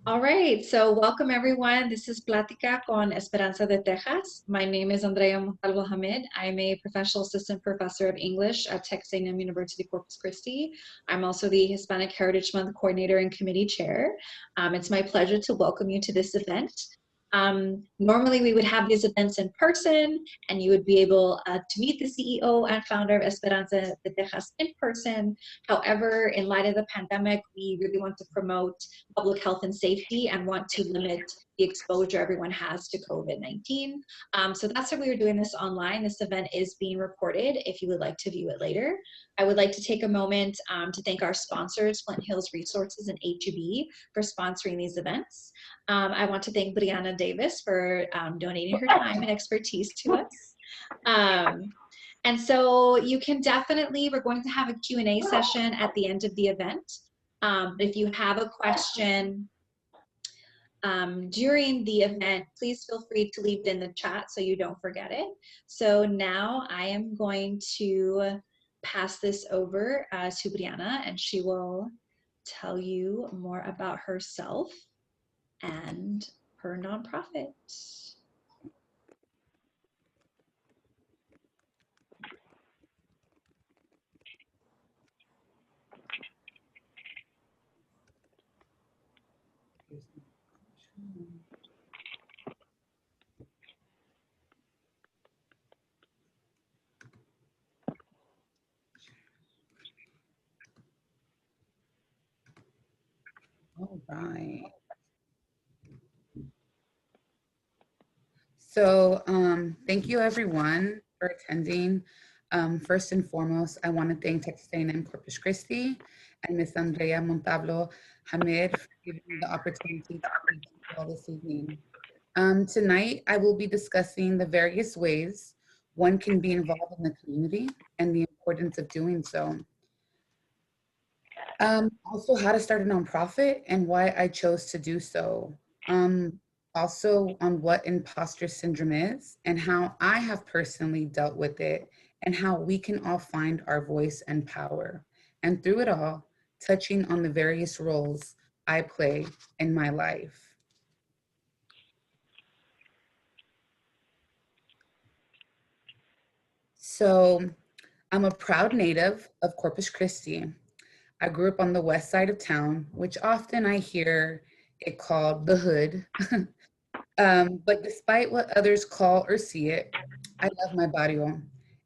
All right, so welcome everyone. This is Plática con Esperanza de Tejas. My name is Andrea Montalvo Hamid. I'm a professional assistant professor of English at Texas A&M University Corpus Christi. I'm also the Hispanic Heritage Month coordinator and committee chair. It's my pleasure to welcome you to this event. Normally we would have these events in person and you would be able to meet the CEO and founder of Esperanza de Tejas in person. However, in light of the pandemic, we really want to promote public health and safety and want to limit the exposure everyone has to COVID-19. So that's why we are doing this online. This event is being recorded if you would like to view it later. I would like to take a moment to thank our sponsors, Flint Hills Resources and HEB, for sponsoring these events. I want to thank Brianna Davis for donating her time and expertise to us. And so you can definitely, we're going to have a Q&A session at the end of the event. If you have a question during the event, please feel free to leave it in the chat so you don't forget it. So now I am going to pass this over to Brianna, and she will tell you more about herself and her nonprofit. All right. So thank you everyone for attending. First and foremost, I want to thank Texas A&M Corpus Christi and Ms. Andrea Montalvo Hamid for giving me the opportunity to speak to you all this evening. Tonight, I will be discussing the various ways one can be involved in the community and the importance of doing so. Also, how to start a nonprofit and why I chose to do so. Also on what imposter syndrome is and how I have personally dealt with it and how we can all find our voice and power. And through it all, touching on the various roles I play in my life. So I'm a proud native of Corpus Christi. I grew up on the west side of town, which often I hear it called the hood. But despite what others call or see it, I love my barrio,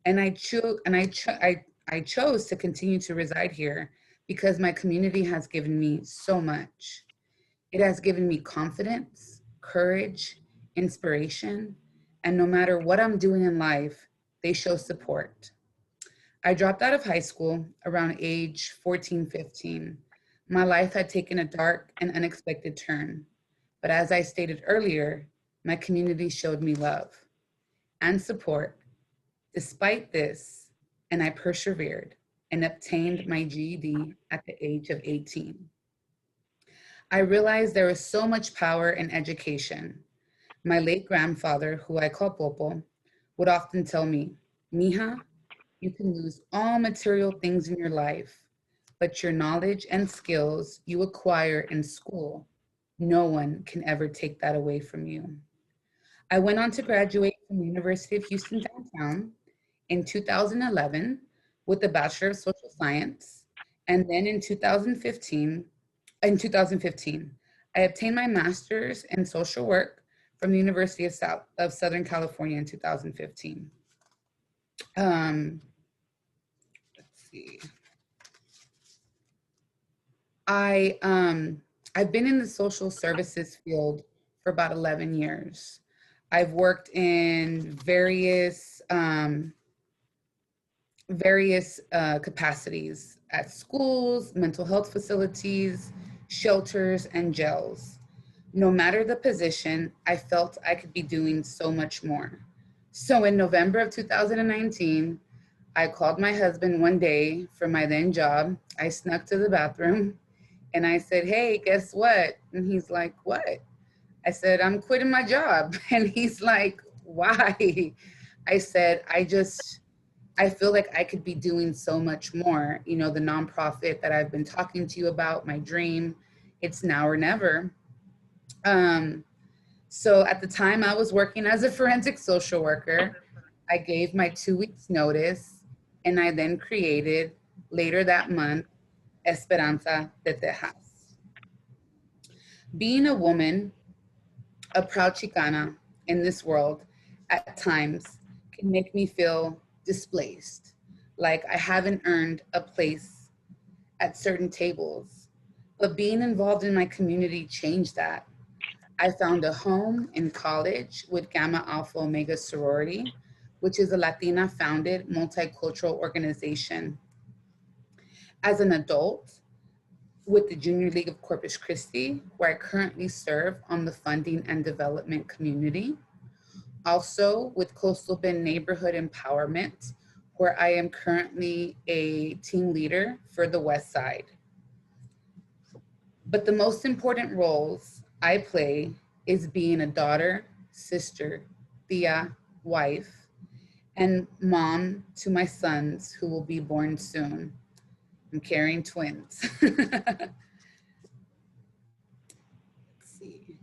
and I chose to continue to reside here because my community has given me so much. It has given me confidence, courage, inspiration, and no matter what I'm doing in life, they show support. I dropped out of high school around age 14, 15. My life had taken a dark and unexpected turn. But as I stated earlier, my community showed me love and support despite this, and I persevered and obtained my GED at the age of 18. I realized there was so much power in education. My late grandfather, who I call Popo, would often tell me, Mija, you can lose all material things in your life, but your knowledge and skills you acquire in school, no one can ever take that away from you. I went on to graduate from the University of Houston downtown in 2011 with a Bachelor of Social Science. And then in 2015, I obtained my master's in social work from the University of Southern California in 2015. Let's see. I've been in the social services field for about 11 years. I've worked in various capacities at schools, mental health facilities, shelters, and jails. No matter the position, I felt I could be doing so much more. So in November of 2019, I called my husband one day for my then job. I snuck to the bathroom and I said, hey, guess what? And he's like, what? I said, I'm quitting my job. And he's like, why? I said, I feel like I could be doing so much more. The nonprofit that I've been talking to you about, my dream, it's now or never. So at the time I was working as a forensic social worker, I gave my 2 weeks notice, and I then created later that month, Esperanza de Tejas. Being a woman, a proud Chicana in this world at times can make me feel displaced, like I haven't earned a place at certain tables. But being involved in my community changed that. I found a home in college with Gamma Alpha Omega Sorority, which is a Latina founded multicultural organization. As an adult, with the Junior League of Corpus Christi, where I currently serve on the funding and development community. Also with Coastal Bend Neighborhood Empowerment, where I am currently a team leader for the West Side. But the most important roles I play is being a daughter, sister, tia, wife, and mom to my sons who will be born soon. I'm carrying twins. Let's see.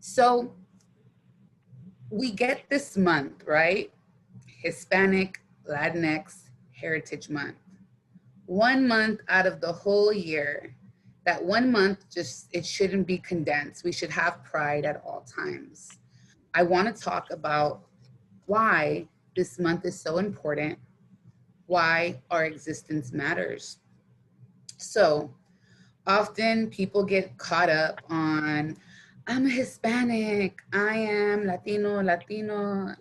So we get this month, right? Hispanic, Latinx Heritage Month. 1 month out of the whole year. That 1 month, just, it shouldn't be condensed. We should have pride at all times. I want to talk about why this month is so important, why our existence matters. So often people get caught up on, I'm a Hispanic, I am Latino, Latina,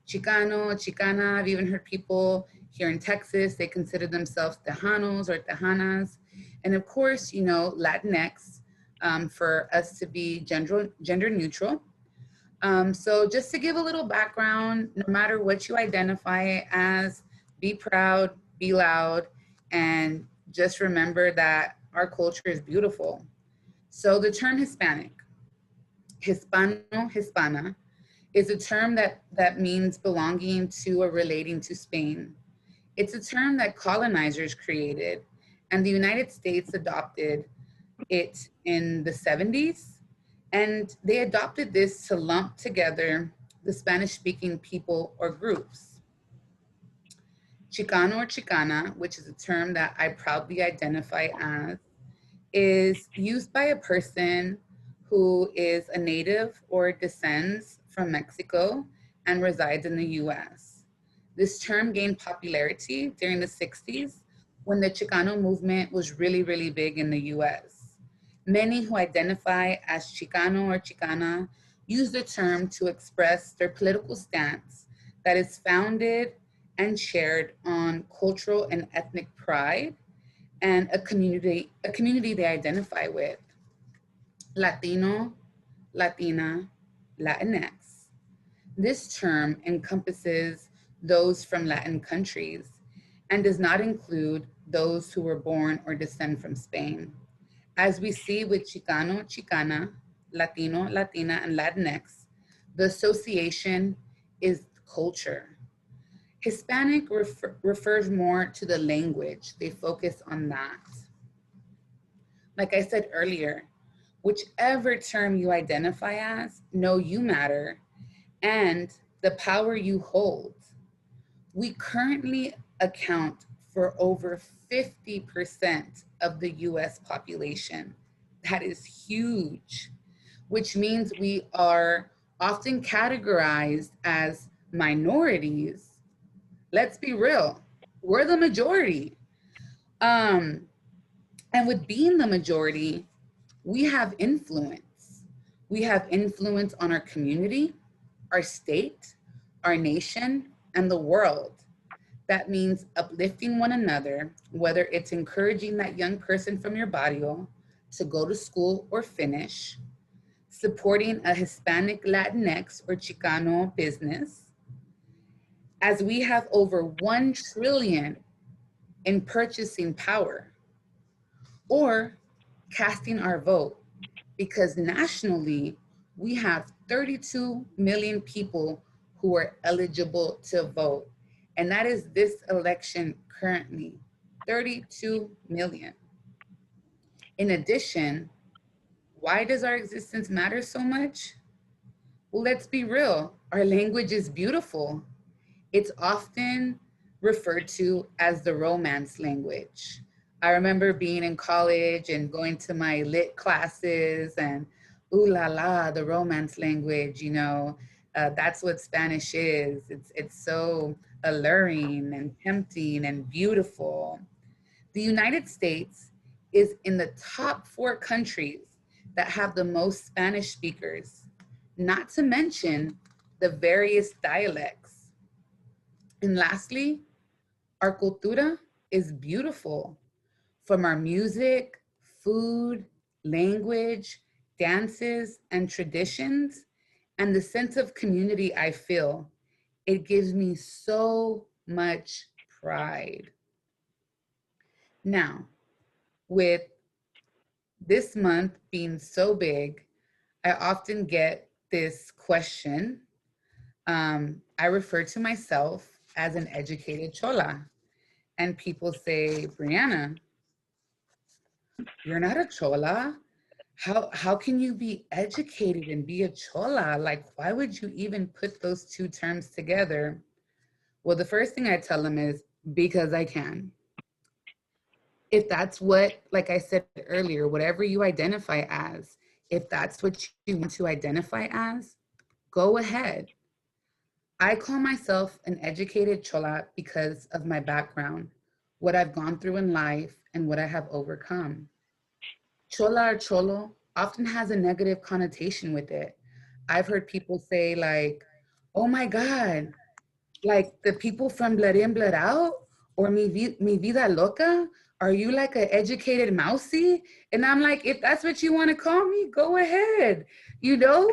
Chicano, Chicana. I've even heard people here in Texas, they consider themselves Tejanos or Tejanas. And of course, you know, Latinx, for us to be gender neutral. So just to give a little background, no matter what you identify as, be proud, be loud, and just remember that our culture is beautiful. So the term Hispanic, Hispano, Hispana, is a term that means belonging to or relating to Spain. It's a term that colonizers created, and the United States adopted it in the 70s. And they adopted this to lump together the Spanish-speaking people or groups. Chicano or Chicana, which is a term that I proudly identify as, is used by a person who is a native or descends from Mexico and resides in the US. This term gained popularity during the 60s when the Chicano movement was really, really big in the US. Many who identify as Chicano or Chicana use the term to express their political stance that is founded and shared on cultural and ethnic pride and a community they identify with. Latino, Latina, Latinx. This term encompasses those from Latin countries and does not include those who were born or descend from Spain. As we see with Chicano, Chicana, Latino, Latina, and Latinx, the association is culture. Hispanic refers more to the language. They focus on that. Like I said earlier, whichever term you identify as, know you matter and the power you hold. We currently account for over 50% of the US population. That is huge, which means we are often categorized as minorities. Let's be real, we're the majority. And with being the majority, we have influence. We have influence on our community, our state, our nation, and the world. That means uplifting one another, whether it's encouraging that young person from your barrio to go to school or finish, supporting a Hispanic, Latinx, or Chicano business, as we have over 1 trillion in purchasing power, or casting our vote, because nationally, we have 32 million people who are eligible to vote. And that is this election currently, 32 million. In addition, Why does our existence matter so much? Well, let's be real. Our language is beautiful. It's often referred to as the romance language. I remember being in college and going to my lit classes and ooh la la, the romance language, that's what Spanish is. It's so alluring and tempting and beautiful. The United States is in the top 4 countries that have the most Spanish speakers, not to mention the various dialects. And lastly, our cultura is beautiful. From our music, food, language, dances, and traditions, and the sense of community I feel, it gives me so much pride. Now, with this month being so big, I often get this question. I refer to myself as an educated Chola. And people say, Brianna, you're not a Chola. How can you be educated and be a Chola? Like, why would you even put those two terms together? Well, the first thing I tell them is because I can. If that's what, like I said earlier, whatever you identify as, if that's what you want to identify as, go ahead. I call myself an educated Chola because of my background, what I've gone through in life, and what I have overcome. Chola or Cholo often has a negative connotation with it. I've heard people say like, oh my God, like the people from Blood In, Blood Out, or Mi Vida Loca, are you like an educated mousy? And I'm like, if that's what you want to call me, go ahead. You know,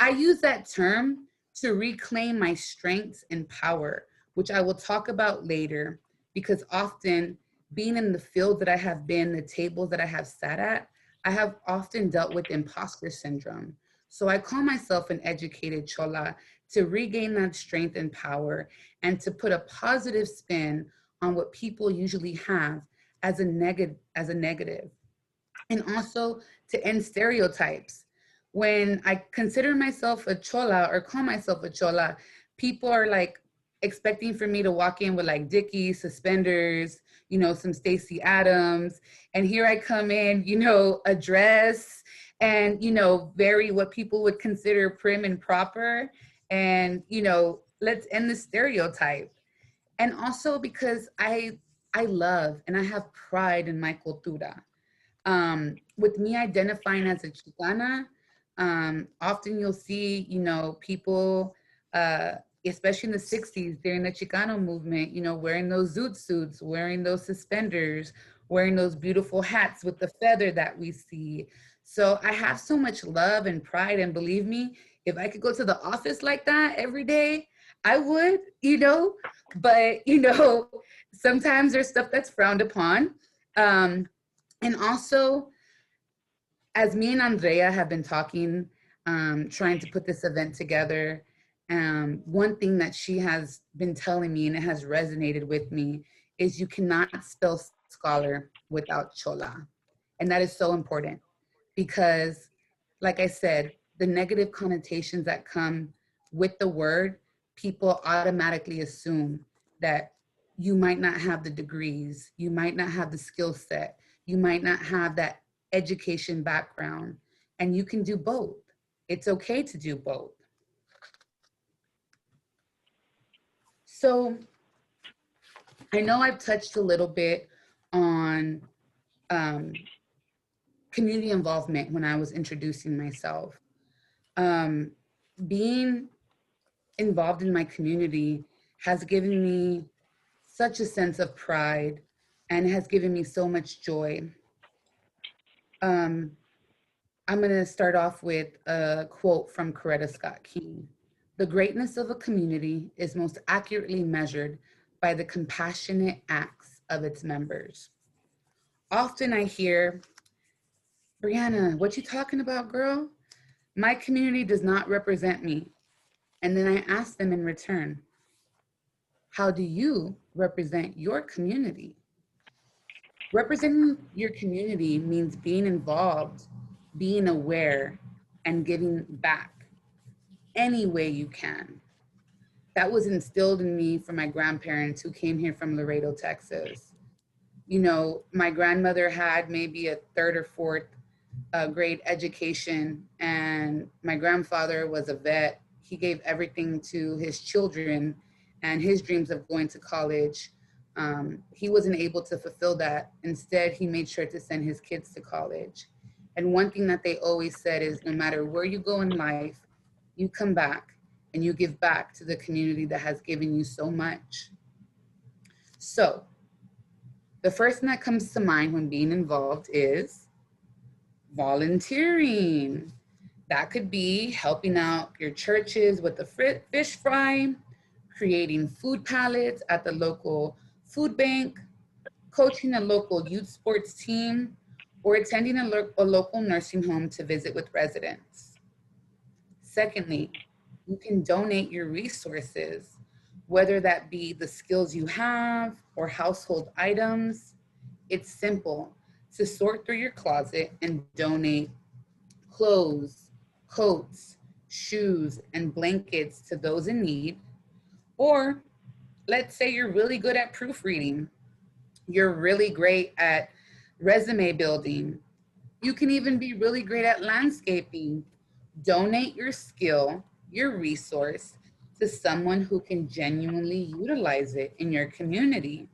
I use that term to reclaim my strengths and power, which I will talk about later, because often being in the field that I have been, the tables that I have sat at, I have often dealt with imposter syndrome. So I call myself an educated Chola to regain that strength and power and to put a positive spin on what people usually have as a negative. And also to end stereotypes. When I consider myself a Chola or call myself a Chola, people are like expecting for me to walk in with like Dickies, suspenders, some Stacey Adams. And here I come in, a dress and, very what people would consider prim and proper. And, let's end the stereotype. And also because I love and I have pride in my cultura. With me identifying as a Chicana, often you'll see, people, especially in the 60s during the Chicano movement, wearing those zoot suits, wearing those suspenders, wearing those beautiful hats with the feather that we see. So I have so much love and pride, and believe me, if I could go to the office like that every day, I would, but, sometimes there's stuff that's frowned upon. And also, as me and Andrea have been talking, trying to put this event together, one thing that she has been telling me, and it has resonated with me, is you cannot spell scholar without Chola. And that is so important because, like I said, the negative connotations that come with the word, people automatically assume that you might not have the degrees, you might not have the skill set, you might not have that education background, and you can do both. It's okay to do both. So I know I've touched a little bit on community involvement when I was introducing myself. Being involved in my community has given me such a sense of pride and has given me so much joy. I'm going to start off with a quote from Coretta Scott King. The greatness of a community is most accurately measured by the compassionate acts of its members. Often I hear, Brianna, what you talking about, girl? My community does not represent me. And then I ask them in return, how do you represent your community? Representing your community means being involved being aware, and giving back any way you can. That was instilled in me from my grandparents who came here from Laredo, Texas. You know, my grandmother had maybe a third or fourth grade education, and my grandfather was a vet. He gave everything to his children and his dreams of going to college. He wasn't able to fulfill that. Instead, he made sure to send his kids to college. And one thing that they always said is no matter where you go in life, you come back and you give back to the community that has given you so much. So, the first thing that comes to mind when being involved is volunteering. That could be helping out your churches with the fish fry, creating food pallets at the local food bank, coaching a local youth sports team, or attending a local nursing home to visit with residents. Secondly, you can donate your resources, whether that be the skills you have or household items. It's simple to sort through your closet and donate clothes, coats, shoes, and blankets to those in need. Or let's say you're really good at proofreading. You're really great at resume building. You can even be really great at landscaping. Donate your skill, your resource, to someone who can genuinely utilize it in your community.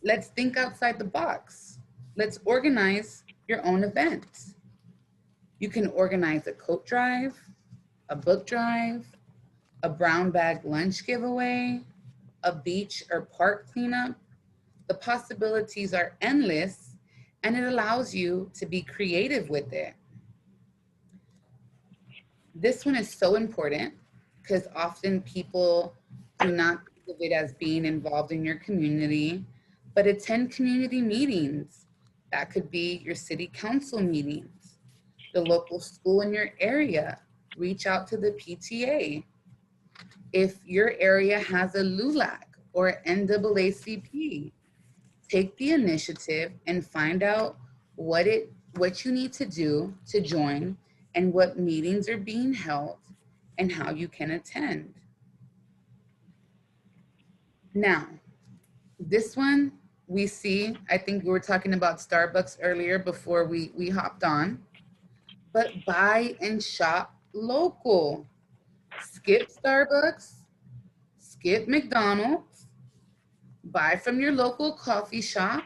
Let's think outside the box. Let's organize your own events. You can organize a coat drive, a book drive, a brown bag lunch giveaway, a beach or park cleanup. The possibilities are endless, and it allows you to be creative with it. This one is so important because often people do not think of it as being involved in your community, but attend community meetings. That could be your city council meetings, the local school in your area. Reach out to the PTA. If your area has a LULAC or NAACP, take the initiative and find out what you need to do to join and what meetings are being held and how you can attend. Now, this one we see, I think we were talking about Starbucks earlier before we hopped on, but buy and shop local. Skip Starbucks, skip McDonald's, buy from your local coffee shop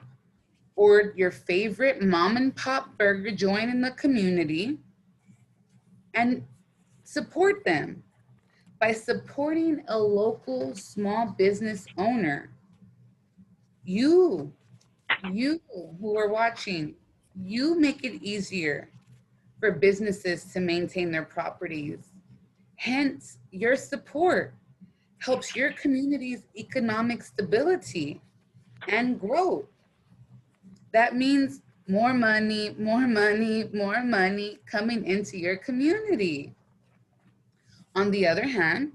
or your favorite mom and pop burger joint in the community, and support them. By supporting a local small business owner, you who are watching, you make it easier for businesses to maintain their properties. Hence, your support helps your community's economic stability and growth. That means more money, more money, more money coming into your community. On the other hand,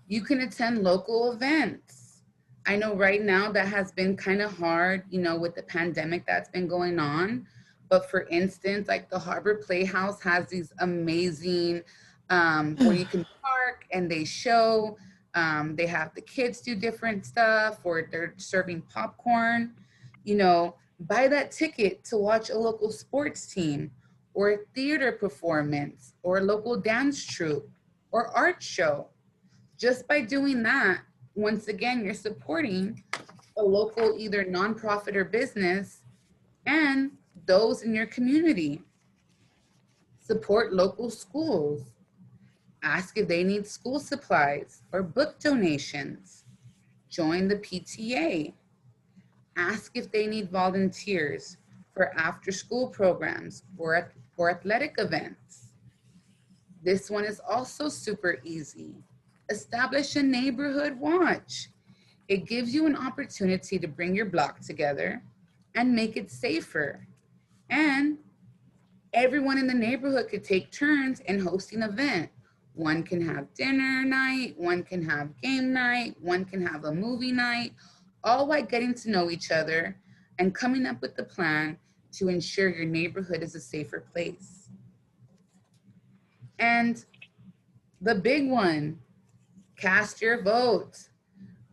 you can attend local events. I know right now that has been kind of hard, you know, with the pandemic that's been going on. But for instance, like the Harbor Playhouse has these amazing where you can park and they show, they have the kids do different stuff or they're serving popcorn. You know, buy that ticket to watch a local sports team or a theater performance or a local dance troupe or art show. Just by doing that, once again, you're supporting a local either nonprofit or business and those in your community. Support local schools. Ask if they need school supplies or book donations. Join the PTA. Ask if they need volunteers for after-school programs or athletic events. This one is also super easy. Establish a neighborhood watch. It gives you an opportunity to bring your block together and make it safer. And everyone in the neighborhood could take turns in hosting an event. One can have dinner night, one can have game night, one can have a movie night, all while getting to know each other and coming up with a plan to ensure your neighborhood is a safer place. And the big one, cast your vote.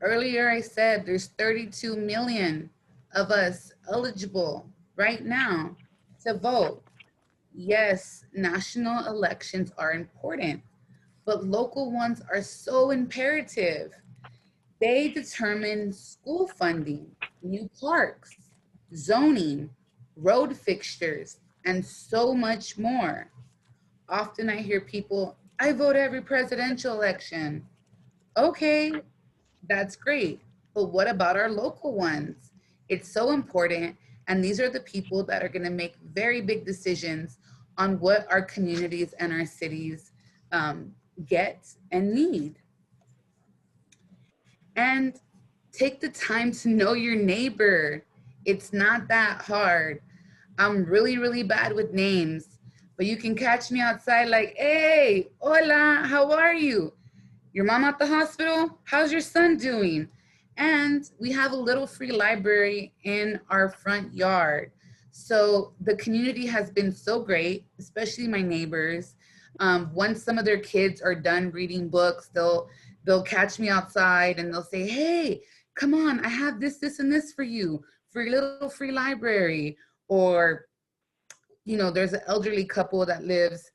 Earlier I said there's 32 million of us eligible right now to vote. Yes, national elections are important, but local ones are so imperative. They determine school funding, new parks, zoning, road fixtures, and so much more. Often I hear people, I vote every presidential election. Okay, that's great. But what about our local ones? It's so important. And these are the people that are going to make very big decisions on what our communities and our cities get and need. And take the time to know your neighbor. It's not that hard. I'm really, really bad with names, but you can catch me outside like, hey, hola, how are you? Your mom at the hospital? How's your son doing? And we have a little free library in our front yard. So the community has been so great, especially my neighbors. Once some of their kids are done reading books, they'll catch me outside and they'll say, hey, come on, I have this, this, and this for you, for your little free library. Or, you know, there's an elderly couple that lives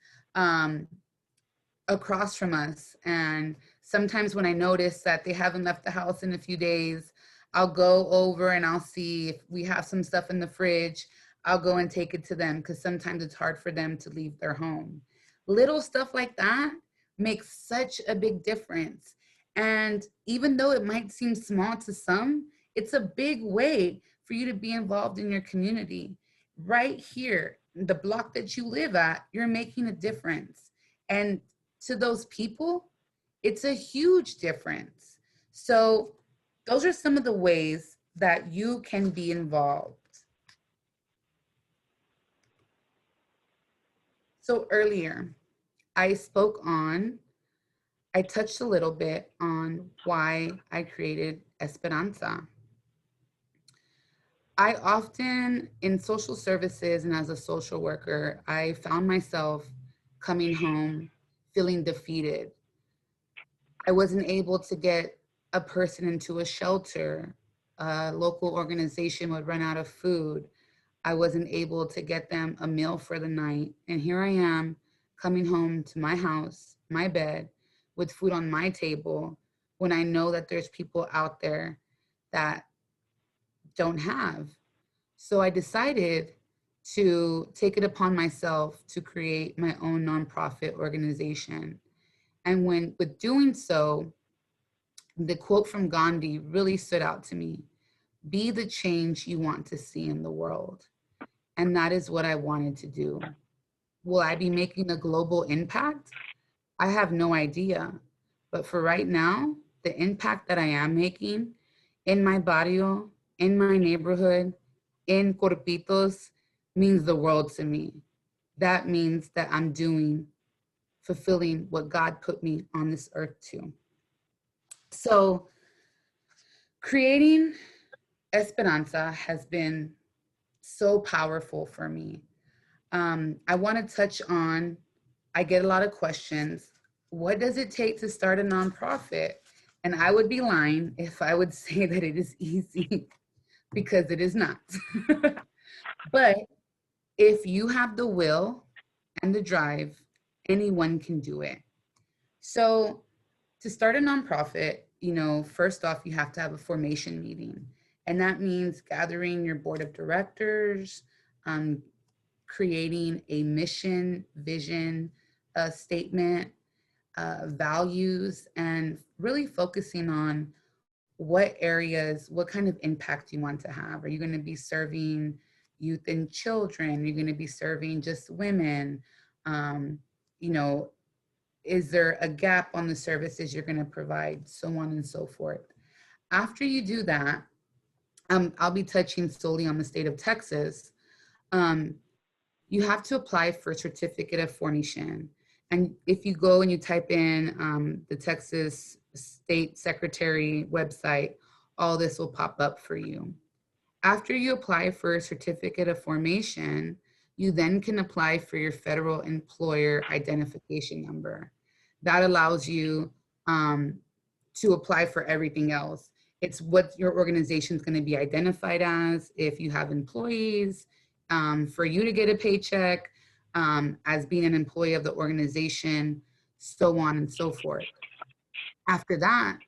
across from us. And sometimes when I notice that they haven't left the house in a few days, I'll go over and I'll see if we have some stuff in the fridge. I'll go and take it to them because sometimes it's hard for them to leave their home. Little stuff like that makes such a big difference. And even though it might seem small to some, it's a big way for you to be involved in your community. Right here, the block that you live at, you're making a difference. And to those people, it's a huge difference. So those are some of the ways that you can be involved. So earlier, I touched a little bit on why I created Esperanza. I often, in social services and as a social worker, I found myself coming home feeling defeated. I wasn't able to get a person into a shelter. A local organization would run out of food. I wasn't able to get them a meal for the night. And here I am coming home to my house, my bed, with food on my table when I know that there's people out there that don't have. So I decided to take it upon myself to create my own nonprofit organization. And with doing so, the quote from Gandhi really stood out to me. Be the change you want to see in the world. And that is what I wanted to do. Will I be making a global impact? I have no idea. But for right now, the impact that I am making in my barrio, in my neighborhood, in Corpitos, means the world to me. That means that I'm fulfilling what God put me on this earth to. So creating Esperanza has been so powerful for me. I want to touch on, I get a lot of questions. What does it take to start a nonprofit? And I would be lying if I would say that it is easy, because it is not. But if you have the will and the drive, anyone can do it. So to start a nonprofit, you know, first off, you have to have a formation meeting. And that means gathering your board of directors, creating a mission, vision, a statement, values, and really focusing on what areas, what kind of impact you want to have. Are you going to be serving youth and children? Are you going to be serving just women? You know, is there a gap on the services you're going to provide? So on and so forth. After you do that, I'll be touching solely on the state of Texas. You have to apply for a certificate of formation. And if you go and you type in the Texas State Secretary website, all this will pop up for you. After you apply for a certificate of formation, you then can apply for your federal employer identification number. That allows you to apply for everything else. It's what your organization is going to be identified as, if you have employees, for you to get a paycheck, as being an employee of the organization, so on and so forth. After that,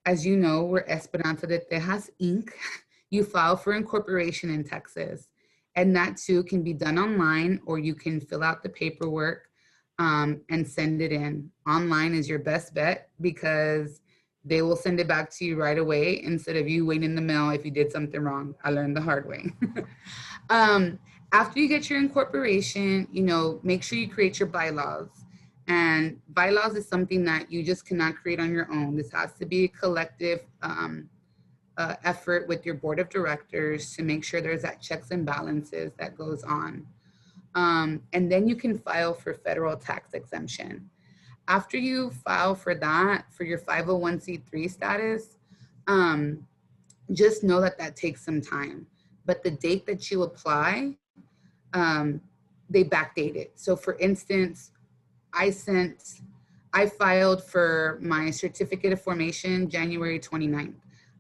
as you know, we're Esperanza de Tejas Inc. You file for incorporation in Texas. And that too can be done online, or you can fill out the paperwork and send it in. Online is your best bet because they will send it back to you right away instead of you waiting in the mail if you did something wrong. I learned the hard way. After you get your incorporation, make sure you create your bylaws. And bylaws is something that you just cannot create on your own. This has to be a collective effort with your board of directors to make sure there's that checks and balances that goes on. And then you can file for federal tax exemption. After you file for that, for your 501c3 status, just know that that takes some time. But the date that you apply, they backdate it. So for instance, I filed for my certificate of formation January 29th.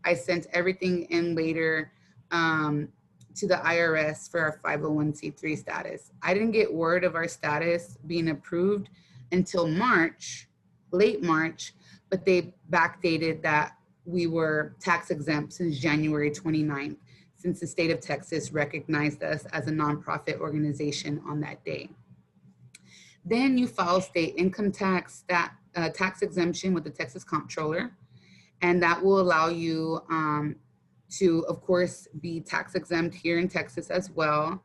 I sent everything in later to the IRS for our 501c3 status. I didn't get word of our status being approved until March, late March, but they backdated that we were tax exempt since January 29th, since the state of Texas recognized us as a nonprofit organization on that day. Then you file state income tax tax exemption with the Texas Comptroller, and that will allow you to, of course, be tax exempt here in Texas as well.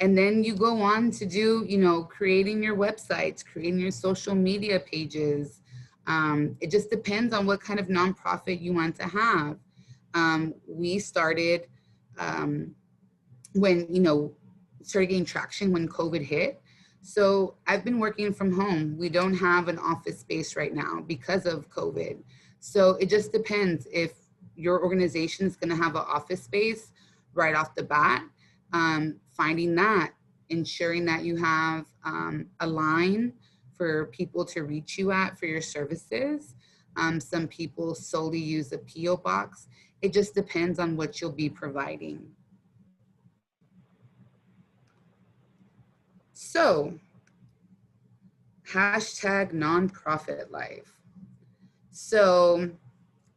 And then you go on to do, creating your websites, creating your social media pages. It just depends on what kind of nonprofit you want to have. We started when, started getting traction when COVID hit. So I've been working from home. We don't have an office space right now because of COVID. So it just depends if your organization is going to have an office space right off the bat. Finding that, ensuring that you have a line for people to reach you at for your services. Some people solely use a PO box. It just depends on what you'll be providing. So, hashtag nonprofit life. So,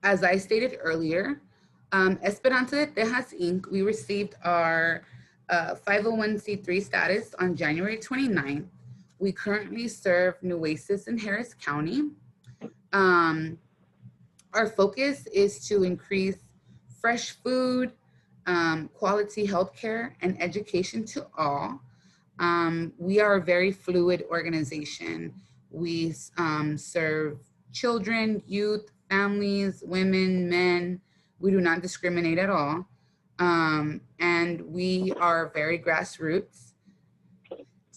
as I stated earlier, Esperanza de Tejas Inc., we received our 501c3 status on January 29th. We currently serve Nueces and Harris County. Our focus is to increase fresh food, quality healthcare, and education to all. We are a very fluid organization. We serve children, youth, families, women, men. We do not discriminate at all. And we are very grassroots.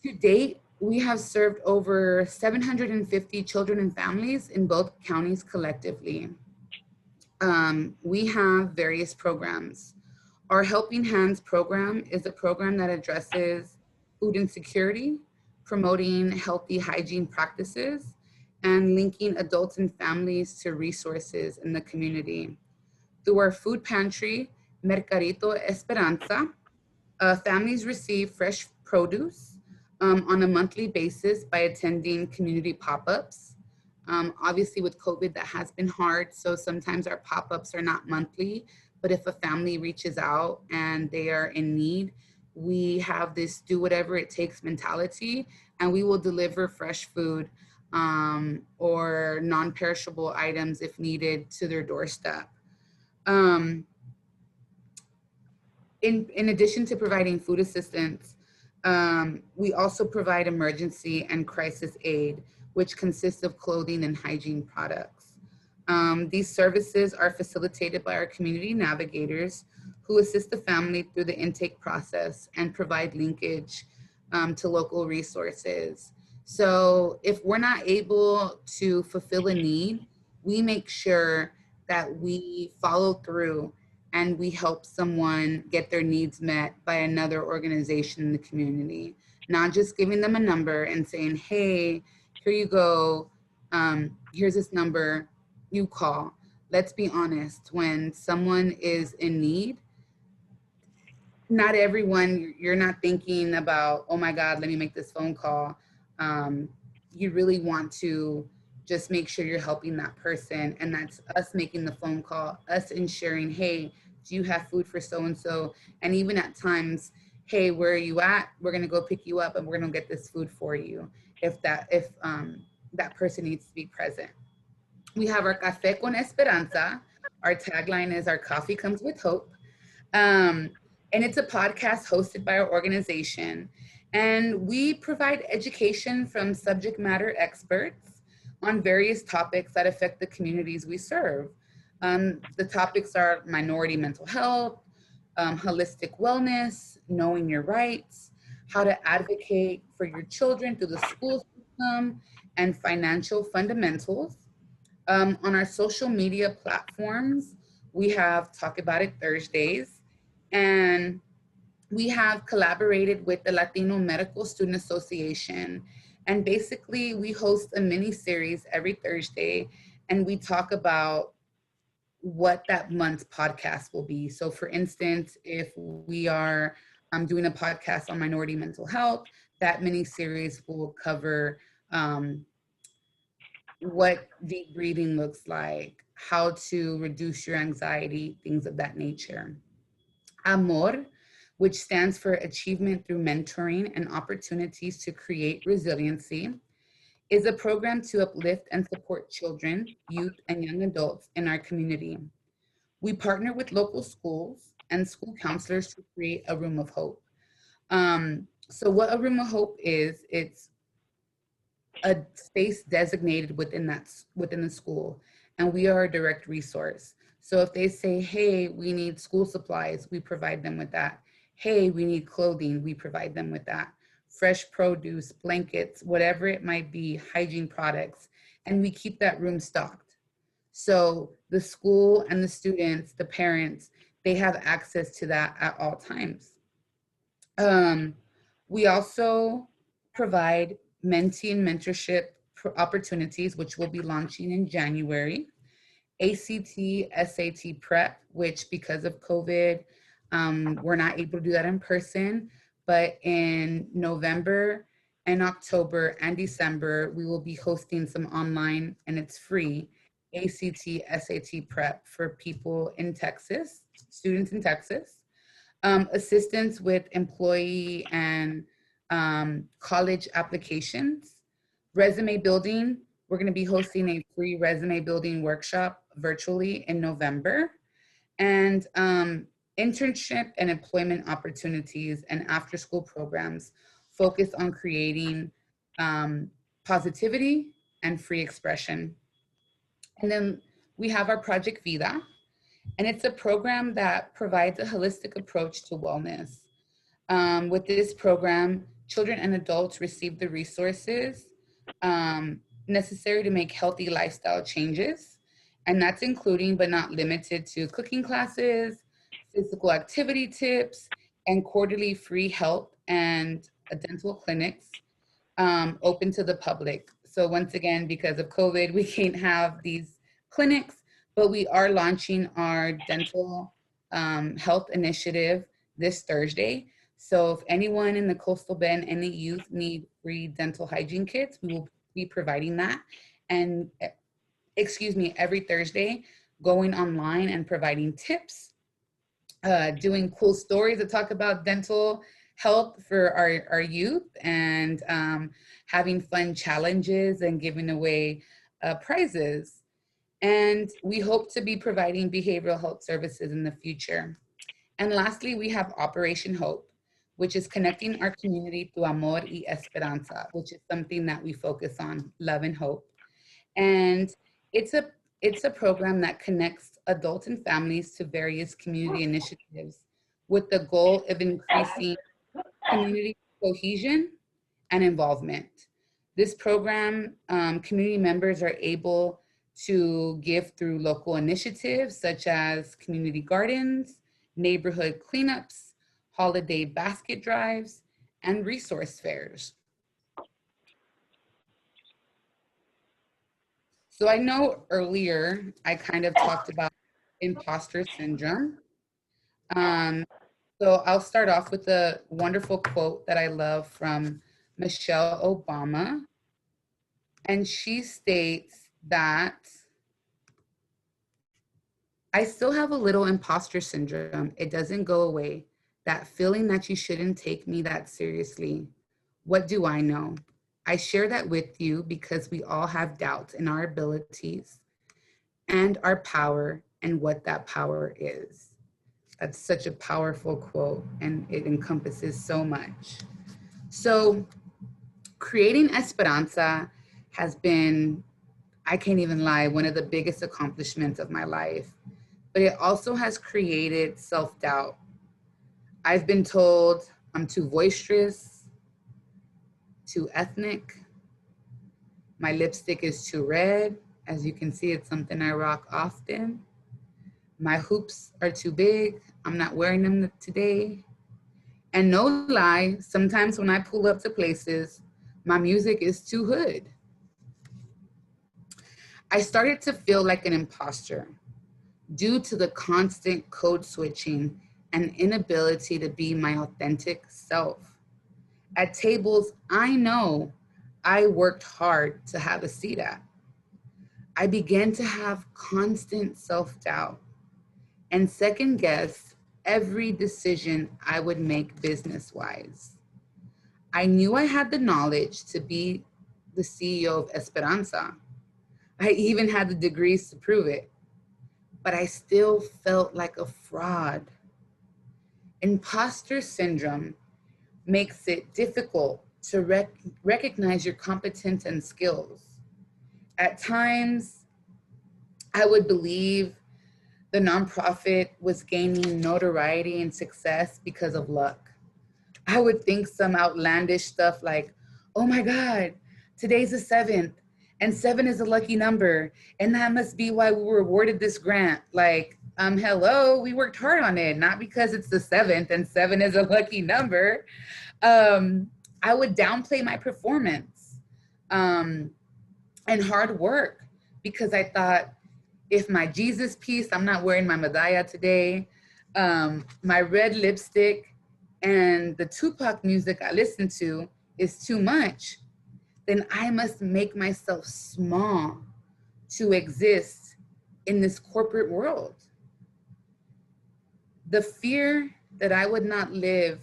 To date, we have served over 750 children and families in both counties collectively. We have various programs. Our Helping Hands program is a program that addresses food insecurity, promoting healthy hygiene practices, and linking adults and families to resources in the community. Through our food pantry, Mercadito Esperanza, families receive fresh produce on a monthly basis by attending community pop-ups. Obviously with COVID, that has been hard, so sometimes our pop-ups are not monthly, but if a family reaches out and they are in need, we have this do whatever it takes mentality, and we will deliver fresh food or non-perishable items if needed to their doorstep. In addition to providing food assistance, we also provide emergency and crisis aid, which consists of clothing and hygiene products. These services are facilitated by our community navigators who assist the family through the intake process and provide linkage to local resources. So if we're not able to fulfill a need, we make sure that we follow through and we help someone get their needs met by another organization in the community. Not just giving them a number and saying, hey, here you go, here's this number, you call. Let's be honest, when someone is in need, not everyone, you're not thinking about, oh my God, let me make this phone call. You really want to just make sure you're helping that person. And that's us making the phone call, us ensuring, hey, do you have food for so-and-so? And even at times, hey, where are you at? We're gonna go pick you up and we're gonna get this food for you if that person needs to be present. We have our Café con Esperanza. Our tagline is our coffee comes with hope. Um, and it's a podcast hosted by our organization. And we provide education from subject matter experts on various topics that affect the communities we serve. The topics are minority mental health, holistic wellness, knowing your rights, how to advocate for your children through the school system, and financial fundamentals. On our social media platforms, we have Talk About It Thursdays, and we have collaborated with the Latino Medical Student Association. And basically, we host a mini series every Thursday, and we talk about what that month's podcast will be. So, for instance, if we are doing a podcast on minority mental health, that mini series will cover what deep breathing looks like, how to reduce your anxiety, things of that nature. Amor, which stands for Achievement Through Mentoring and Opportunities to Create Resiliency, is a program to uplift and support children, youth, and young adults in our community. We partner with local schools and school counselors to create a room of hope. So what a room of hope is, it's a space designated within the school, and we are a direct resource. So if they say, hey, we need school supplies, we provide them with that. Hey, we need clothing, we provide them with that. Fresh produce, blankets, whatever it might be, hygiene products, and we keep that room stocked. So the school and the students, the parents, they have access to that at all times. We also provide mentee and mentorship opportunities, which will be launching in January. ACT, SAT prep, which because of COVID, we're not able to do that in person, but in November and October and December, we will be hosting some online, and it's free, ACT, SAT prep for people in Texas, students in Texas. Assistance with employee and college applications, resume building. We're going to be hosting a free resume building workshop virtually in November, and internship and employment opportunities and after school programs focus on creating positivity and free expression. And then we have our Project Vida, and it's a program that provides a holistic approach to wellness. With this program, children and adults receive the resources necessary to make healthy lifestyle changes. And that's including but not limited to cooking classes, physical activity tips, and quarterly free health and dental clinics open to the public. So once again, because of COVID, we can't have these clinics, but we are launching our dental health initiative this Thursday. So if anyone in the Coastal Bend, any youth need free dental hygiene kits, we will be providing that. And every Thursday, going online and providing tips, doing cool stories that talk about dental health for our youth, and having fun challenges and giving away prizes. And we hope to be providing behavioral health services in the future. And lastly, we have Operation Hope, which is connecting our community through amor y esperanza, which is something that we focus on, love and hope. And it's a program that connects adults and families to various community initiatives with the goal of increasing community cohesion and involvement. This program, community members are able to give through local initiatives such as community gardens, neighborhood cleanups, holiday basket drives, and resource fairs. So I know earlier I kind of talked about imposter syndrome. Um, so I'll start off with a wonderful quote that I love from Michelle Obama. And she states that I still have a little imposter syndrome. It doesn't go away. That feeling that you shouldn't take me that seriously. What do I know? I share that with you because we all have doubts in our abilities and our power and what that power is. That's such a powerful quote, and it encompasses so much. So creating Esperanza has been, I can't even lie, one of the biggest accomplishments of my life. But it also has created self-doubt. I've been told I'm too boisterous, too ethnic. My lipstick is too red. As you can see, it's something I rock often. My hoops are too big. I'm not wearing them today. And no lie, sometimes when I pull up to places, my music is too hood. I started to feel like an imposter due to the constant code switching and inability to be my authentic self. At tables I know I worked hard to have a seat at, I began to have constant self-doubt and second guess every decision I would make business-wise. I knew I had the knowledge to be the CEO of Esperanza. I even had the degrees to prove it, but I still felt like a fraud. Imposter syndrome makes it difficult to recognize your competence and skills. At times, I would believe the nonprofit was gaining notoriety and success because of luck. I would think some outlandish stuff like, oh my God, today's the 7th, and 7 is a lucky number, and that must be why we were awarded this grant. Like, hello, we worked hard on it, not because it's the 7th and 7 is a lucky number. I would downplay my performance and hard work because I thought, if my Jesus piece, I'm not wearing my medalla today, my red lipstick and the Tupac music I listen to is too much, then I must make myself small to exist in this corporate world. The fear that I would not live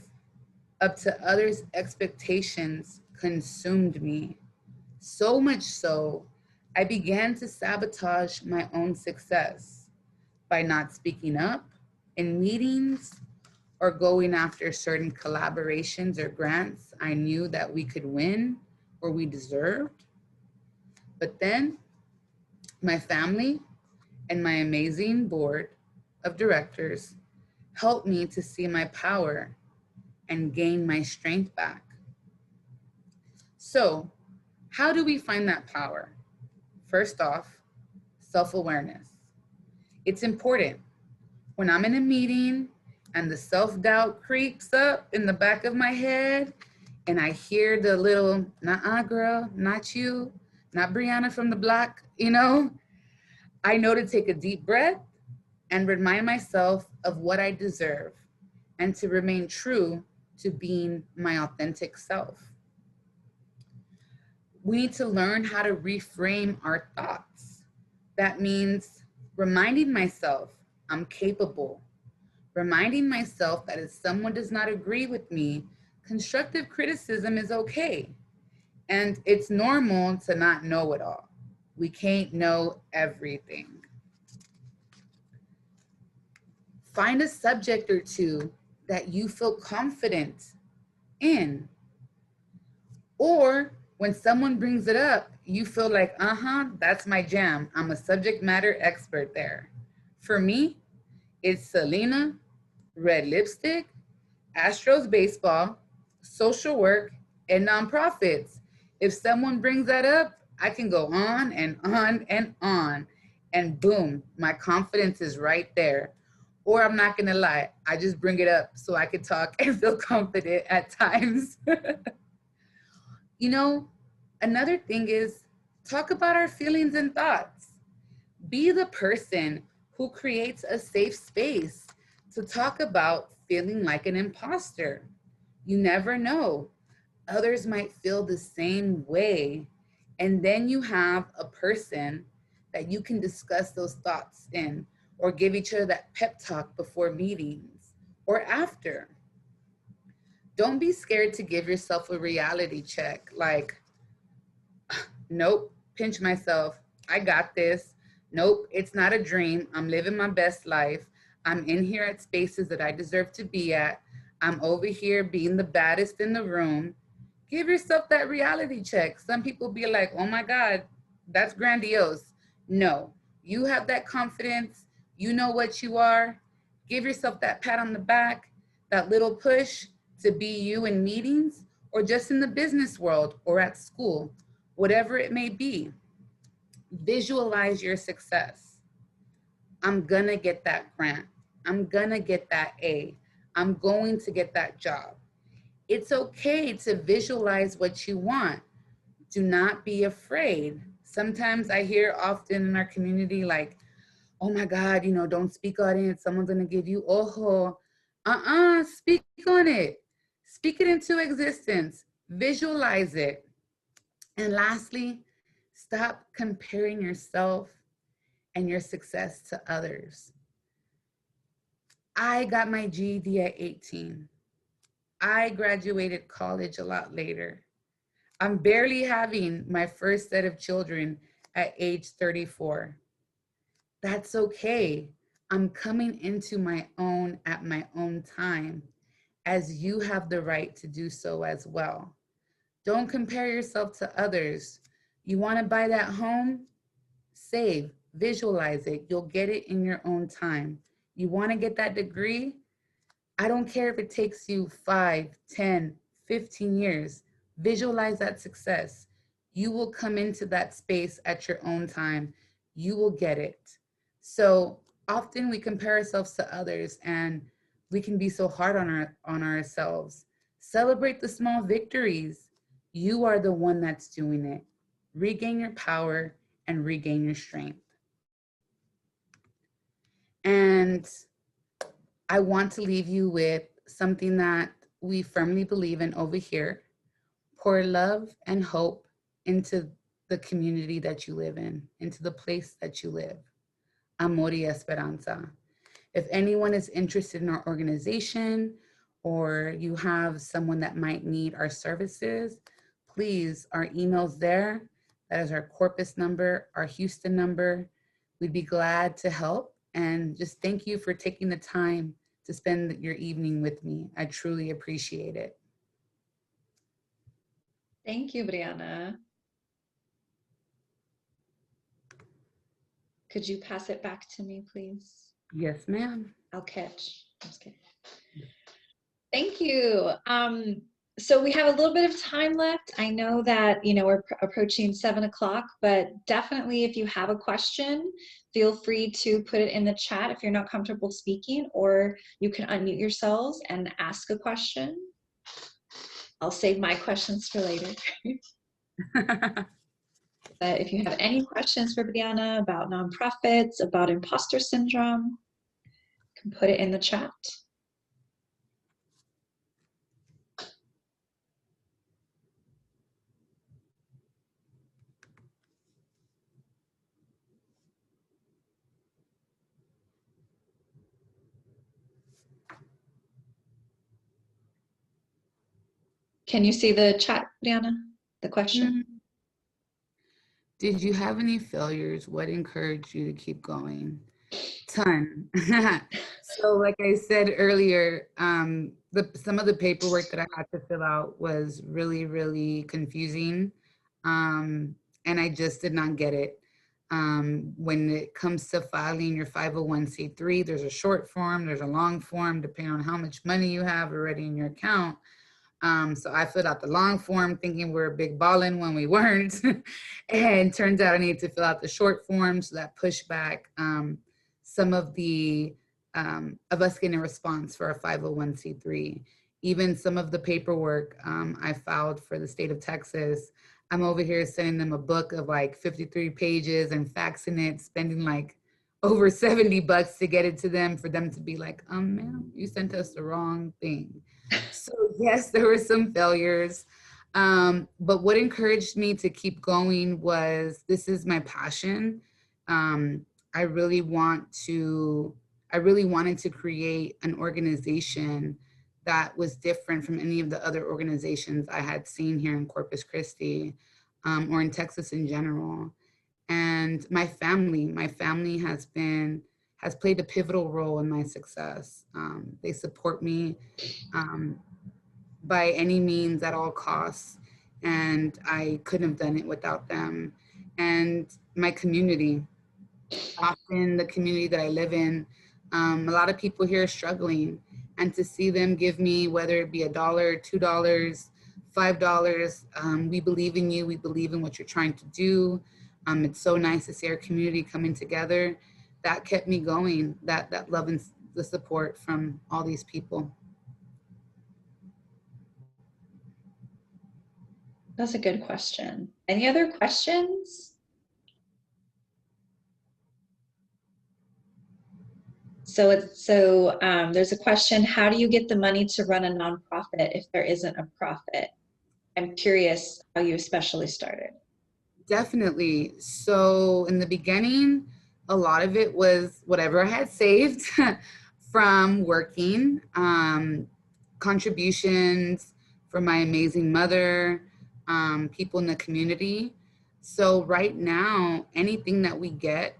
up to others' expectations consumed me. So much so, I began to sabotage my own success by not speaking up in meetings or going after certain collaborations or grants I knew that we could win or we deserved. But then my family and my amazing board of directors helped me to see my power and gain my strength back. So, how do we find that power? First off, self-awareness. It's important. When I'm in a meeting and the self-doubt creeps up in the back of my head and I hear the little, nah, girl, not you, not Brianna from the block, I know to take a deep breath and remind myself of what I deserve and to remain true to being my authentic self. We need to learn how to reframe our thoughts. That means reminding myself I'm capable, reminding myself that if someone does not agree with me, constructive criticism is okay. And it's normal to not know it all. We can't know everything. Find a subject or two that you feel confident in. Or when someone brings it up, you feel like, that's my jam. I'm a subject matter expert there. For me, it's Selena, red lipstick, Astros baseball, social work, and nonprofits. If someone brings that up, I can go on and on and on, and boom, my confidence is right there. Or I'm not gonna lie, I just bring it up so I could talk and feel confident at times. You know, another thing is talk about our feelings and thoughts. Be the person who creates a safe space to talk about feeling like an imposter. You never know. Others might feel the same way. And then you have a person that you can discuss those thoughts in, or give each other that pep talk before meetings or after. Don't be scared to give yourself a reality check. Like, nope, pinch myself. I got this. Nope, it's not a dream. I'm living my best life. I'm in here at spaces that I deserve to be at. I'm over here being the baddest in the room. Give yourself that reality check. Some people be like, oh my God, that's grandiose. No, you have that confidence. You know what you are. Give yourself that pat on the back, that little push to be you in meetings or just in the business world or at school, whatever it may be. Visualize your success. I'm gonna get that grant. I'm gonna get that A. I'm going to get that job. It's okay to visualize what you want. Do not be afraid. Sometimes I hear often in our community, like, oh my God, don't speak on it. Someone's gonna give you ojo. Speak on it. Speak it into existence. Visualize it. And lastly, stop comparing yourself and your success to others. I got my GED at 18. I graduated college a lot later. I'm barely having my first set of children at age 34. That's okay. I'm coming into my own at my own time, as you have the right to do so as well. Don't compare yourself to others. You want to buy that home? Save, visualize it. You'll get it in your own time. You want to get that degree? I don't care if it takes you 5, 10, 15 years. Visualize that success. You will come into that space at your own time. You will get it. So often we compare ourselves to others and we can be so hard on ourselves. Celebrate the small victories. You are the one that's doing it. Regain your power and regain your strength. And I want to leave you with something that we firmly believe in over here. Pour love and hope into the community that you live in, into the place that you live. Amor y Esperanza. If anyone is interested in our organization or you have someone that might need our services, please, our email's there. That is our Corpus number, our Houston number. We'd be glad to help. And just thank you for taking the time to spend your evening with me. I truly appreciate it. Thank you, Brianna. Could you pass it back to me, please? Yes, ma'am. I'll catch. I'm just kidding. Thank you. So we have a little bit of time left. I know that, we're approaching 7 o'clock, but definitely if you have a question, feel free to put it in the chat if you're not comfortable speaking, or you can unmute yourselves and ask a question. I'll save my questions for later. But if you have any questions for Brianna about nonprofits, about imposter syndrome, you can put it in the chat. Can you see the chat, Brianna? The question? Did you have any failures? What encouraged you to keep going? Ton. So like I said earlier, some of the paperwork that I had to fill out was really, really confusing. And I just did not get it. When it comes to filing your 501c3, there's a short form, there's a long form, depending on how much money you have already in your account. So I filled out the long form thinking we were big ballin' when we weren't. And turns out I needed to fill out the short form. So that pushed back some of us getting a response for a 501c3. Even some of the paperwork I filed for the state of Texas, I'm over here sending them a book of like 53 pages and faxing it, spending like over $70 to get it to them for them to be like, ma'am, you sent us the wrong thing. So yes, there were some failures. But what encouraged me to keep going was, this is my passion. I really wanted to create an organization that was different from any of the other organizations I had seen here in Corpus Christi, or in Texas in general. And my family has played a pivotal role in my success. They support me by any means at all costs, and I couldn't have done it without them. And my community, often the community that I live in, a lot of people here are struggling, and to see them give me, whether it be $1, $2, $5, we believe in you, we believe in what you're trying to do. It's so nice to see our community coming together. That kept me going, that love and the support from all these people. That's a good question. Any other questions? So there's a question, how do you get the money to run a nonprofit if there isn't a profit? I'm curious how you especially started. Definitely. So in the beginning, a lot of it was whatever I had saved from working, contributions from my amazing mother, people in the community. So right now, anything that we get,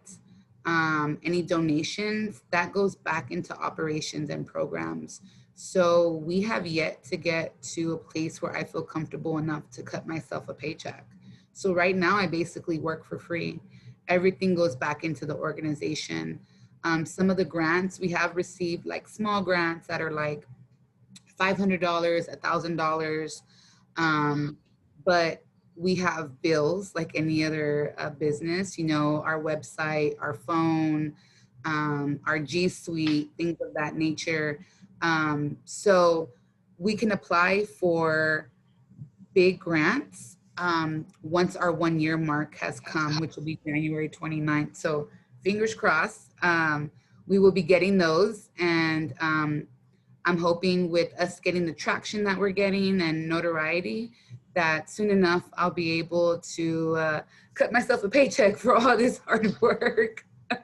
any donations, that goes back into operations and programs. So we have yet to get to a place where I feel comfortable enough to cut myself a paycheck. So right now I basically work for free. Everything goes back into the organization. Some of the grants we have received, like small grants that are like $500, $1,000. But we have bills like any other business, our website, our phone, our G Suite, things of that nature. So we can apply for big grants once our 1 year mark has come, which will be January 29th. So fingers crossed, we will be getting those. And I'm hoping with us getting the traction that we're getting and notoriety, that soon enough I'll be able to cut myself a paycheck for all this hard work. A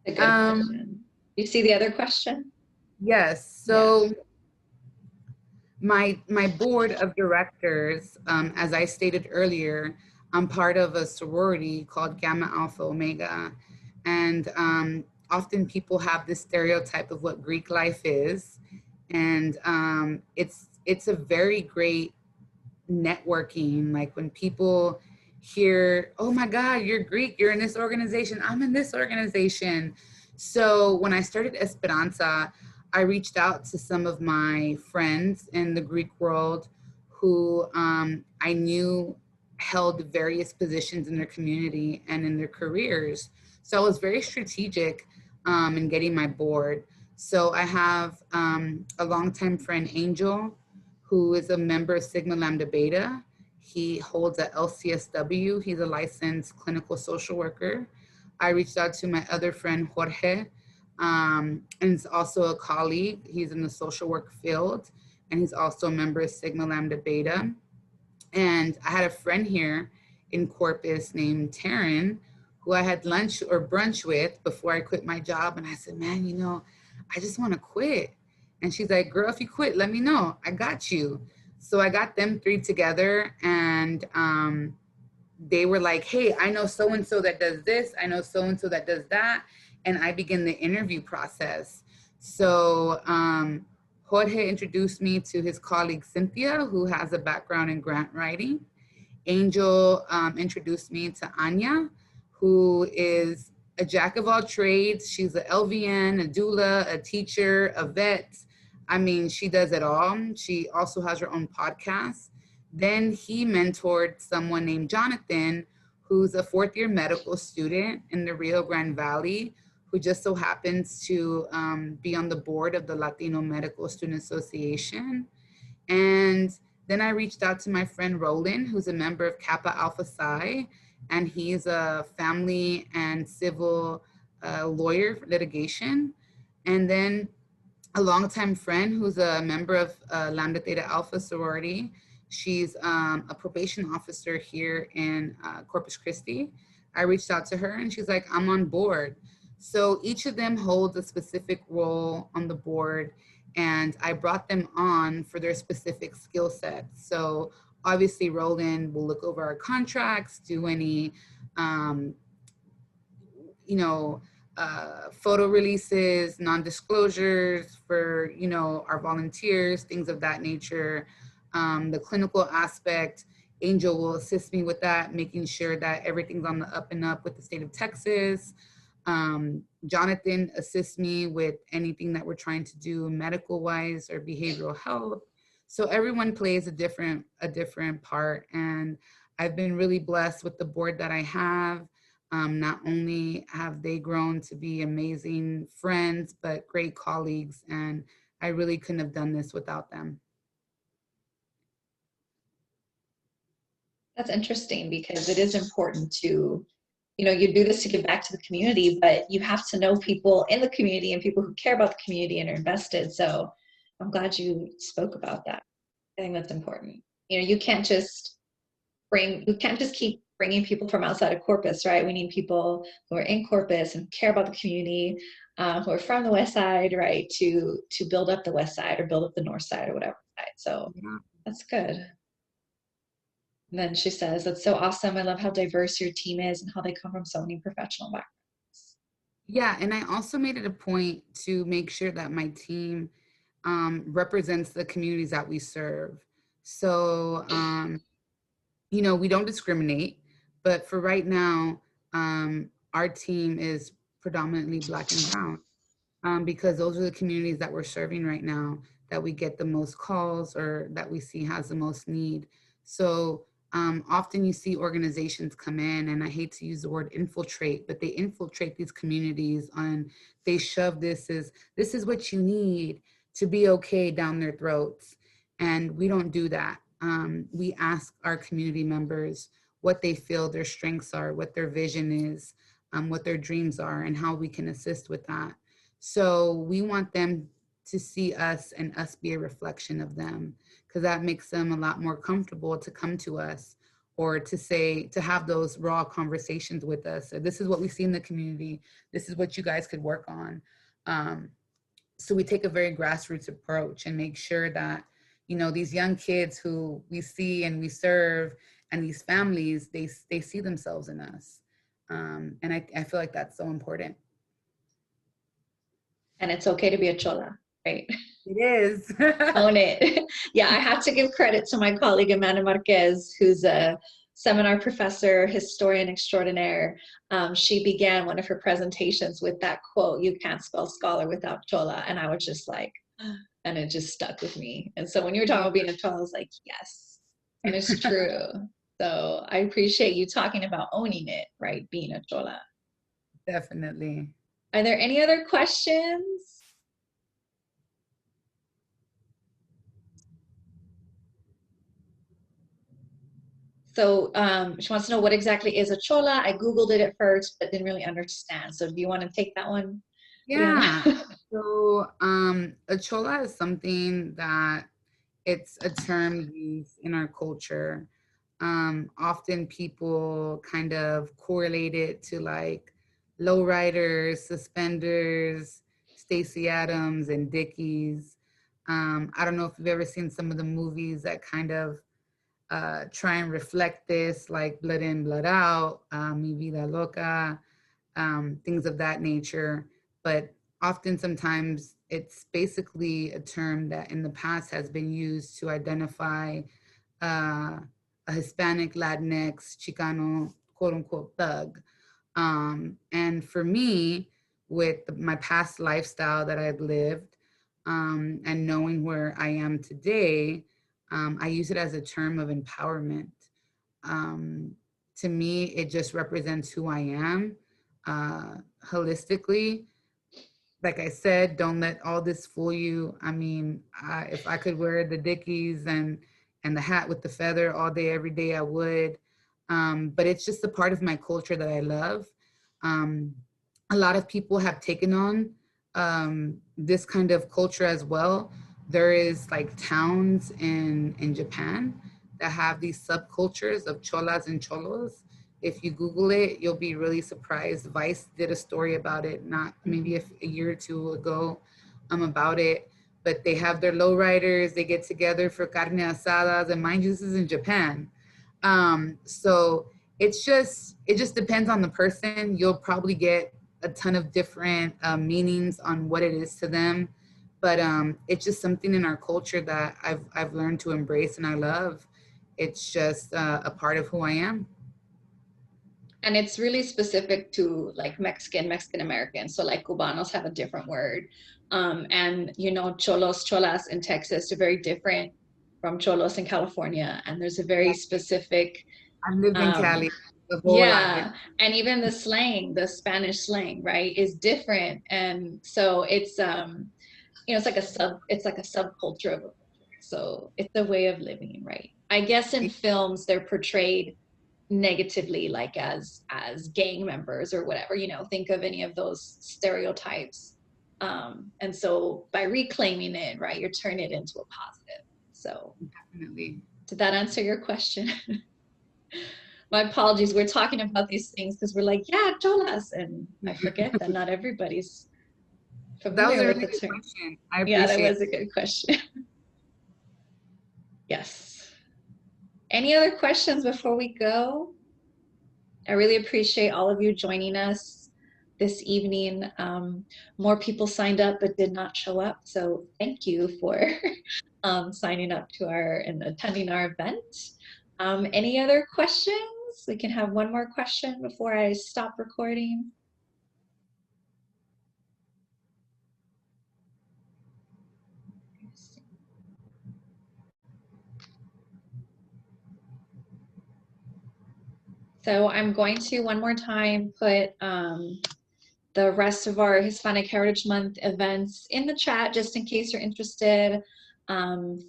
good question. You see the other question? Yes. So my board of directors, as I stated earlier, I'm part of a sorority called Gamma Alpha Omega. And often people have this stereotype of what Greek life is. And it's a very great networking. Like when people hear, oh my God, you're Greek, you're in this organization, I'm in this organization. So when I started Esperanza, I reached out to some of my friends in the Greek world who I knew held various positions in their community and in their careers. So I was very strategic in getting my board. So I have a longtime friend, Angel, who is a member of Sigma Lambda Beta. He holds a LCSW. He's a licensed clinical social worker. I reached out to my other friend, Jorge, and he's also a colleague. He's in the social work field, and he's also a member of Sigma Lambda Beta. And I had a friend here in Corpus named Taryn, who I had lunch or brunch with before I quit my job. And I said, man, I just want to quit. And she's like, girl, if you quit, let me know. I got you. So I got them three together, and they were like, hey, I know so-and-so that does this. I know so-and-so that does that. And I began the interview process. So Jorge introduced me to his colleague, Cynthia, who has a background in grant writing. Angel introduced me to Anya, who is a jack of all trades. She's an LVN, a doula, a teacher, a vet. I mean, she does it all. She also has her own podcast. Then he mentored someone named Jonathan, who's a fourth-year medical student in the Rio Grande Valley, who just so happens to be on the board of the Latino Medical Student Association. And then I reached out to my friend Roland, who's a member of Kappa Alpha Psi, and he's a family and civil lawyer for litigation. And then a longtime friend who's a member of Lambda Theta Alpha sorority. She's a probation officer here in Corpus Christi. I reached out to her and she's like, I'm on board. So each of them holds a specific role on the board, and I brought them on for their specific skill sets. So obviously Roland will look over our contracts, do any, you know, photo releases, non-disclosures for, you know, our volunteers, things of that nature. The clinical aspect, Angel will assist me with that, making sure that everything's on the up and up with the state of Texas. Jonathan assists me with anything that we're trying to do medical wise or behavioral health. So everyone plays a different part. And I've been really blessed with the board that I have. Not only have they grown to be amazing friends, but great colleagues. And I really couldn't have done this without them. That's interesting because it is important to, you know, you do this to give back to the community, but you have to know people in the community and people who care about the community and are invested. So I'm glad you spoke about that. I think that's important. You know, you can't just keep bringing people from outside of Corpus, right? We need people who are in Corpus and care about the community, who are from the West Side, right? To build up the West Side or build up the North Side or whatever side. So that's good. And then she says, that's so awesome. I love how diverse your team is and how they come from so many professional backgrounds. Yeah, and I also made it a point to make sure that my team represents the communities that we serve. So, you know, we don't discriminate, but for right now, our team is predominantly Black and Brown, because those are the communities that we're serving right now, that we get the most calls or that we see has the most need. So often you see organizations come in, and I hate to use the word infiltrate, but they infiltrate these communities and they shove this is what you need to be okay down their throats. And we don't do that. We ask our community members what they feel their strengths are, what their vision is, what their dreams are, and how we can assist with that. So we want them to see us and us be a reflection of them, because that makes them a lot more comfortable to come to us or to have those raw conversations with us. So this is what we see in the community. This is what you guys could work on. So we take a very grassroots approach and make sure that, you know, these young kids who we see and we serve and these families, they see themselves in us. And I feel like that's so important. And it's okay to be a Chola, right? It is. Own it. Yeah, I have to give credit to my colleague Amanda Marquez, who's a seminar professor, historian extraordinaire. She began one of her presentations with that quote, "You can't spell scholar without Chola." And I was just like, and it just stuck with me. And so when you were talking about being a Chola, I was like, yes, and it's true. So I appreciate you talking about owning it, right? Being a Chola. Definitely. Are there any other questions? So she wants to know what exactly is a Chola. I Googled it at first, but didn't really understand. So do you want to take that one? Yeah. So a Chola is something that it's a term used in our culture. Often people kind of correlate it to like lowriders, suspenders, Stacey Adams, and Dickies. I don't know if you've ever seen some of the movies that kind of try and reflect this, like Blood In, Blood Out, Mi Vida Loca, things of that nature. But often, sometimes it's basically a term that in the past has been used to identify a Hispanic, Latinx, Chicano, quote unquote, thug. And for me, with my past lifestyle that I've lived, and knowing where I am today, I use it as a term of empowerment. Um, to me, it just represents who I am holistically. Like I said, don't let all this fool you. I mean, if I could wear the Dickies and the hat with the feather all day, every day, I would. But it's just a part of my culture that I love. Um, a lot of people have taken on this kind of culture as well. There is like towns in Japan that have these subcultures of cholas and cholos. If you Google it, you'll be really surprised. Vice did a story about it, not maybe a year or two ago, about it. But they have their lowriders. They get together for carne asadas, and mind you, this is in Japan. So it just depends on the person. You'll probably get a ton of different meanings on what it is to them, but it's just something in our culture that I've learned to embrace and I love. It's just a part of who I am. And it's really specific to like Mexican Americans. So like Cubanos have a different word. And you know, cholas in Texas are very different from cholos in California. And there's a very specific, I've lived in um, Cali the whole life. yeah. And even the slang, the Spanish slang, right, is different. And so it's, you know, it's like a subculture of a culture. So it's a way of living, right? I guess in films, they're portrayed negatively, like as gang members or whatever, you know, think of any of those stereotypes, and so by reclaiming it, right, you're turning it into a positive. So Definitely. did that answer your question? My apologies, we're talking about these things because we're like, yeah, cholas, and I forget that not everybody's That was familiar a with really the good term. question. I Yeah, that appreciate was a good question. Yes. Any other questions before we go? I really appreciate all of you joining us this evening. More people signed up but did not show up, so thank you for signing up to our and attending our event. Any other questions? We can have one more question before I stop recording. So I'm going to one more time put the rest of our Hispanic Heritage Month events in the chat, just in case you're interested.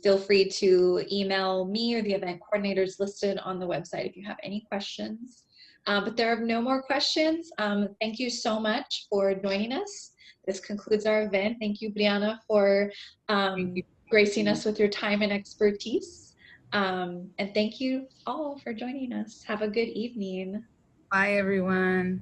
Feel free to email me or the event coordinators listed on the website if you have any questions. But there are no more questions. Thank you so much for joining us. This concludes our event. Thank you, Brianna, for Thank you. gracing us with your time and expertise. And thank you all for joining us. Have a good evening. Bye, everyone.